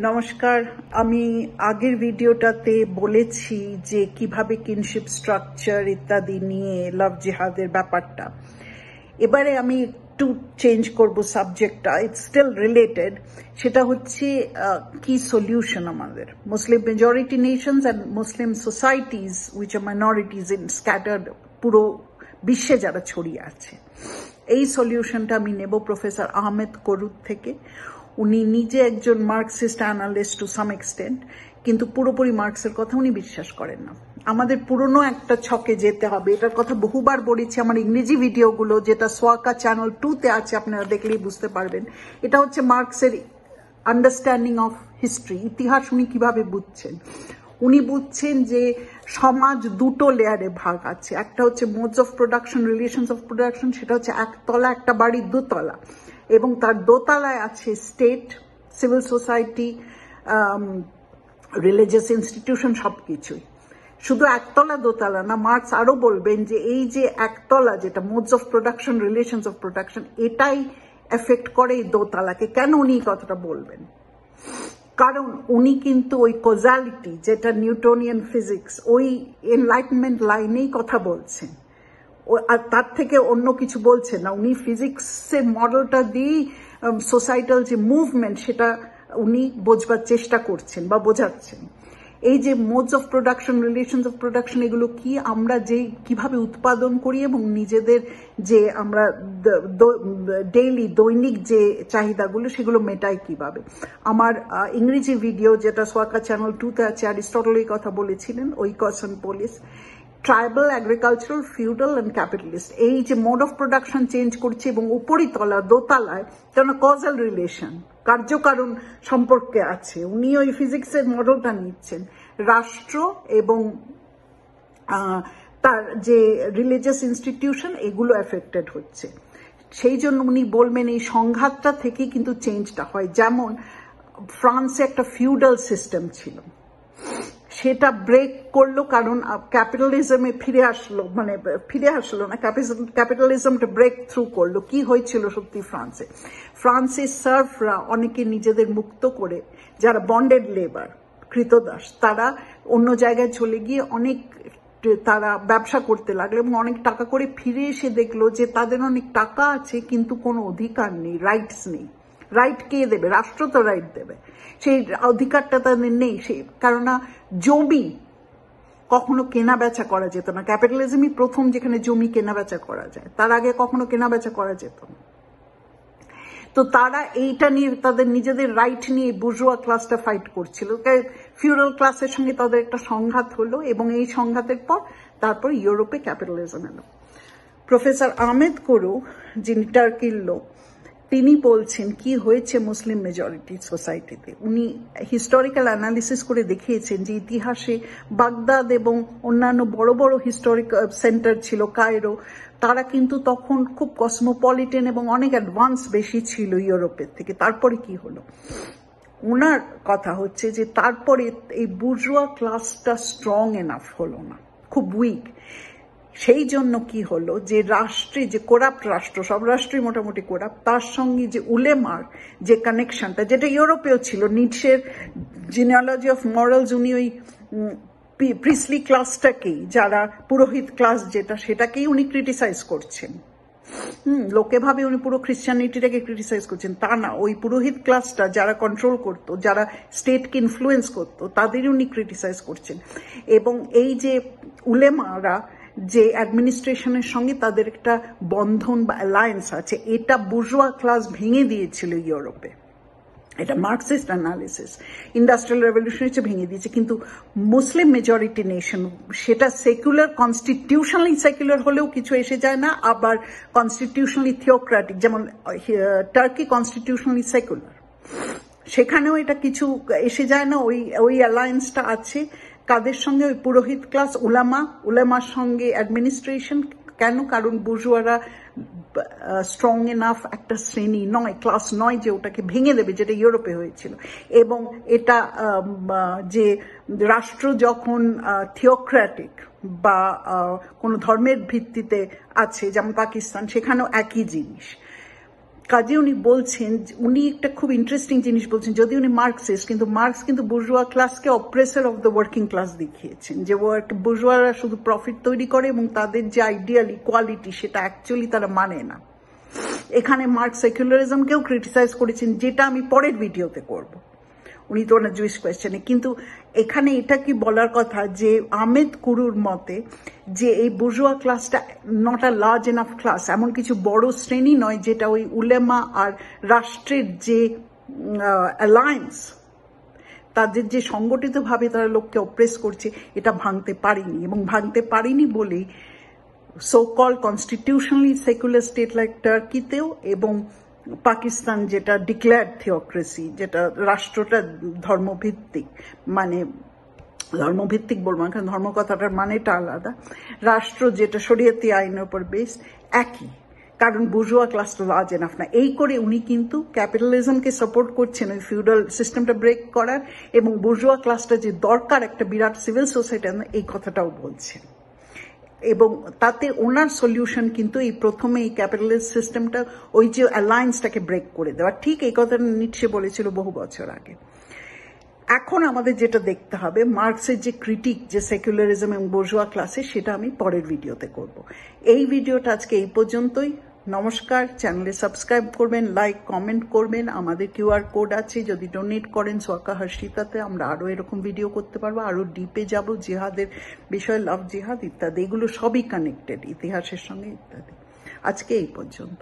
নমস্কার। আমি আগের ভিডিওটাতে বলেছি যে কিভাবে কিনশিপ স্ট্রাকচার ইত্যাদি নিয়ে লাভ জিহাদের ব্যাপারটা। এবারে আমি একটু চেঞ্জ করব সাবজেক্টটা, ইটস স্টিল রিলেটেড। সেটা হচ্ছে কি সলিউশন আমাদের মুসলিম majority Nations and Muslim societies which are minorities in scattered পুরো বিশ্বে যারা ছড়িয়ে আছে। এই সলিউশনটা আমি নেব প্রফেসর আহমেদ করুদ থেকে। উনি নিজে একজন Marxist analyst to some extent, কিন্তু পুরোপুরি মার্কসের কথা উনি বিশ্বাস করেন না। আমাদের পুরনো একটা ছকে যেতে হবে, এটার কথা বহুবার বলেছি আমার ইংরেজি ভিডিওগুলো, যেটা সোয়াকা চ্যানেল 2-তে আছে, আপনারা দেখলেই বুঝতে পারবেন। এটা হচ্ছে মার্কসের আন্ডারস্ট্যান্ডিং অফ হিস্ট্রি, ইতিহাস উনি কিভাবে বুঝছেন। উনি বুঝছেন যে সমাজ দুটো লেয়ারে ভাগ আছে, একটা হচ্ছে modes of production, relations of production, সেটা হচ্ছে একতলা, একটা বাড়ির দোতলা, এবং তার দোতলায় আছে state, civil society, religious institution, সবকিছুই। শুধু একতলা দোতলা না, মার্কস আরো বলবেন যে এই যে একতলা, যেটা modes of production, relations of production, এটাই এফেক্ট করে এই দোতলাকে। কেন উনি এই কথাটা বলবেন? কারণ উনি কিন্তু ওই কজালিটি, যেটা নিউটনিয়ান ফিজিক্স, ওই এনলাইটমেন্ট লাইনেই কথা বলছেন, আর তার থেকে অন্য কিছু বলছেন না। উনি ফিজিক্সের মডেলটা দিয়েই সোসাইটাল যে মুভমেন্ট, সেটা উনি বোঝবার চেষ্টা করছেন বা বোঝাচ্ছেন। এই যে modes of production, relations of production, এগুলো কি, আমরা যে কিভাবে উৎপাদন করি এবং নিজেদের যে আমরা ডেইলি দৈনিক যে চাহিদাগুলো, সেগুলো মেটাই কিভাবে। আমার ইংরেজি ভিডিও, যেটা সোয়াকা চ্যানেল 2-তে আছে, অ্যারিস্টটল এই কথা বলেছিলেন, ওই কসন পোলিস, tribal, agricultural, feudal and capitalist, এই যে মোড অফ প্রোডাকশন চেঞ্জ করছে, এবং উপরিতলা দোতলায় যেন কজাল রিলেশন, কার্যকারণ সম্পর্কে আছে। উনি ওই ফিজিক্সের মডেলটা নিচ্ছেন। রাষ্ট্র এবং তার যে রিলিজিয়াস ইনস্টিটিউশন, এগুলো এফেক্টেড হচ্ছে। সেই জন্য উনি বলবেন এই সংঘাতটা থেকেই কিন্তু চেঞ্জটা হয়। যেমন ফ্রান্সে একটা ফিউডাল সিস্টেম ছিল, সেটা ব্রেক করলো কারণ ক্যাপিটালিজমে ফিরে আসলো, মানে ফিরে আসলো না, ক্যাপিটালিজমটা ব্রেক থ্রু করলো। কি হয়েছিল সত্যি ফ্রান্সের সার্ফরা অনেকে নিজেদের মুক্ত করে, যারা বন্ডেড লেবার, কৃতদাস, তারা অন্য জায়গায় চলে গিয়ে অনেক তারা ব্যবসা করতে লাগলো, এবং অনেক টাকা করে ফিরে এসে দেখলো যে তাদের অনেক টাকা আছে কিন্তু কোনো অধিকার নেই, রাইটস নেই। রাইট কে দেবে? রাষ্ট্র তো রাইট দেবে, সেই অধিকারটা তাদের নেই। কারণ জমি কখনো কেনা বেচা করা যেত না। ক্যাপিটালিজমই প্রথম যেখানে জমি কেনা বেচা করা যায়, তার আগে কখনো কেনা বেচা করা যেত না। তো তারা এইটা নিয়ে, তাদের নিজেদের রাইট নিয়ে বুর্জোয়া ক্লাসটা ফাইট করছিল। ফিউডাল ক্লাসের সঙ্গে তাদের একটা সংঘাত হলো, এবং এই সংঘাতের পর তারপর ইউরোপে ক্যাপিটালিজম এলো। প্রফেসর আহমেদ করু, যিনি টার্কির লোক, তিনি বলছেন কি হয়েছে মুসলিম মেজরিটি সোসাইটিতে। উনি হিস্টোরিক্যাল অ্যানালিসিস করে দেখিয়েছেন যে ইতিহাসে বাগদাদ এবং অন্যান্য বড় বড় হিস্টোরিক সেন্টার ছিল, কায়রো, তারা কিন্তু তখন খুব কসমোপলিটেন এবং অনেক অ্যাডভান্স বেশি ছিল ইউরোপের থেকে। তারপরে কি হলো? ওনার কথা হচ্ছে যে তারপরে এই বুর্জোয়া ক্লাসটা স্ট্রং এনাফ হলো না, খুব উইক। সেই জন্য কি হলো, যে রাষ্ট্রে, যে করাপ্ট রাষ্ট্র, সব রাষ্ট্রই মোটামুটি করাপ্ট, তার সঙ্গে যে উলেমার যে কানেকশনটা, যেটা ইউরোপেও ছিল, নিটশের জিনিওলজি অফ মরালস, উনি ওই প্রিসলি ক্লাসটাকেই, যারা পুরোহিত ক্লাস যেটা, সেটাকেই উনি ক্রিটিসাইজ করছেন। লোকে ভাবে উনি পুরো খ্রিস্টানিটিটাকে ক্রিটিসাইজ করছেন, তা না। ওই পুরোহিত ক্লাসটা যারা কন্ট্রোল করতো, যারা স্টেটকে ইনফ্লুয়েন্স করতো, তাদেরই উনি ক্রিটিসাইজ করছেন। এবং এই যে উলেমারা, যে অ্যাডমিনিস্ট্রেশনের সঙ্গে তাদের একটা বন্ধন বা অ্যালায়েন্স আছে, এটা বুর্জোয়া ক্লাস ভেঙে দিয়েছিল ইউরোপে। এটা মার্কসিস্ট অ্যানালিসিস। ইন্ডাস্ট্রিয়াল রেভলিউশন হচ্ছে ভেঙে দিয়েছে। কিন্তু মুসলিম মেজরিটি নেশন, সেটা সেকুলার, কনস্টিটিউশনালি সেকুলার হলেও কিছু এসে যায় না, আবার কনস্টিটিউশনালি থিওক্রেটিক, যেমন টার্কি কনস্টিটিউশনালি সেকুলার, সেখানেও এটা কিছু এসে যায় না। ওই অ্যালায়েন্সটা আছে কাদের সঙ্গে? ওই পুরোহিত ক্লাস, উলামার সঙ্গে অ্যাডমিনিস্ট্রেশন। কেন? কারণ বুর্জোয়ারা স্ট্রং এনাফ একটা শ্রেণী নয়, ক্লাস নয়, যে ওটাকে ভেঙে দেবে, যেটা ইউরোপে হয়েছিল। এবং এটা যে রাষ্ট্র যখন থিওক্রেটিক বা কোনো ধর্মের ভিত্তিতে আছে, যেমন পাকিস্তান, সেখানেও একই জিনিস। কাজে উনি বলছেন, উনি একটা খুব ইন্টারেস্টিং জিনিস বলছেন, যদি উনি মার্কসিস্ট, কিন্তু মার্কস কিন্তু বুর্জোয়া ক্লাসকে oppressor of the working class দেখিয়েছেন, যে বুর্জোয়ারা শুধু প্রফিট তৈরি করে এবং তাদের যে আইডিয়াল ইকুয়ালিটি সেটা অ্যাকচুয়ালি তারা মানে না। এখানে মার্কস সেকুলারিজমকেও ক্রিটিসাইজ করেছেন, যেটা আমি পরের ভিডিওতে করব, উনি তো ওনার জুইস কোয়েশ্চেনে। কিন্তু এখানে এটা কি বলার কথা যে আহমেদ কুরুর মতে যে এই বুর্জোয়া ক্লাসটা not a large enough class, এমন কিছু বড় শ্রেণী নয় যেটা ওই উলেমা আর রাষ্ট্রের যে অ্যালায়েন্স, তাদের যে সংগঠিতভাবে তারা লোককে অপ্রেস করছে, এটা ভাঙতে পারেনি। এবং ভাঙতে পারেনি বলেই so called constitutionally secular state like টার্কিতেও এবং পাকিস্তান যেটা ডিক্লেয়ার্ড থিওক্রেসি, যেটা রাষ্ট্রটা ধর্মভিত্তিক, মানে ধর্মভিত্তিক বলবো না, কারণ ধর্ম কথাটার মানেটা আলাদা, রাষ্ট্র যেটা শরিয়তি আইনের উপর বেস, একই, কারণ বুর্জোয়া ক্লাসটা লার্জ এনাফ না। এই করে উনি কিন্তু ক্যাপিটালিজমকে সাপোর্ট করছেন ওই ফিউডাল সিস্টেমটা ব্রেক করার, এবং বুর্জোয়া ক্লাসটা যে দরকার একটা বিরাট সিভিল সোসাইটি, এই কথাটাও বলছেন। এবং তাতে ওনার সলিউশন কিন্তু এই প্রথমে এই ক্যাপিটালিস্ট সিস্টেমটা ওই যে অ্যালায়েন্সটাকে ব্রেক করে দেওয়া, ঠিক এই কথাটা নিটশে বলেছিল বহু বছর আগে। এখন আমাদের যেটা দেখতে হবে, মার্কসের যে ক্রিটিক যে সেকুলারিজম এবং বুর্জোয়া ক্লাসে, সেটা আমি পরের ভিডিওতে করব। এই ভিডিওটা আজকে এই পর্যন্তই। নমস্কার, চ্যানেলে সাবস্ক্রাইব করবেন, লাইক কমেন্ট করবেন। আমাদের কিউআর কোড আছে, যদি ডোনেট করেন সোয়াকা হর্ষিতাতে, আমরা আরও এরকম ভিডিও করতে পারবো, আরও ডিপে যাব, জিহাদের বিষয়ে, লাভ জিহাদ ইত্যাদি, এগুলো সবই কানেক্টেড ইতিহাসের সঙ্গে ইত্যাদি। আজকে এই পর্যন্ত।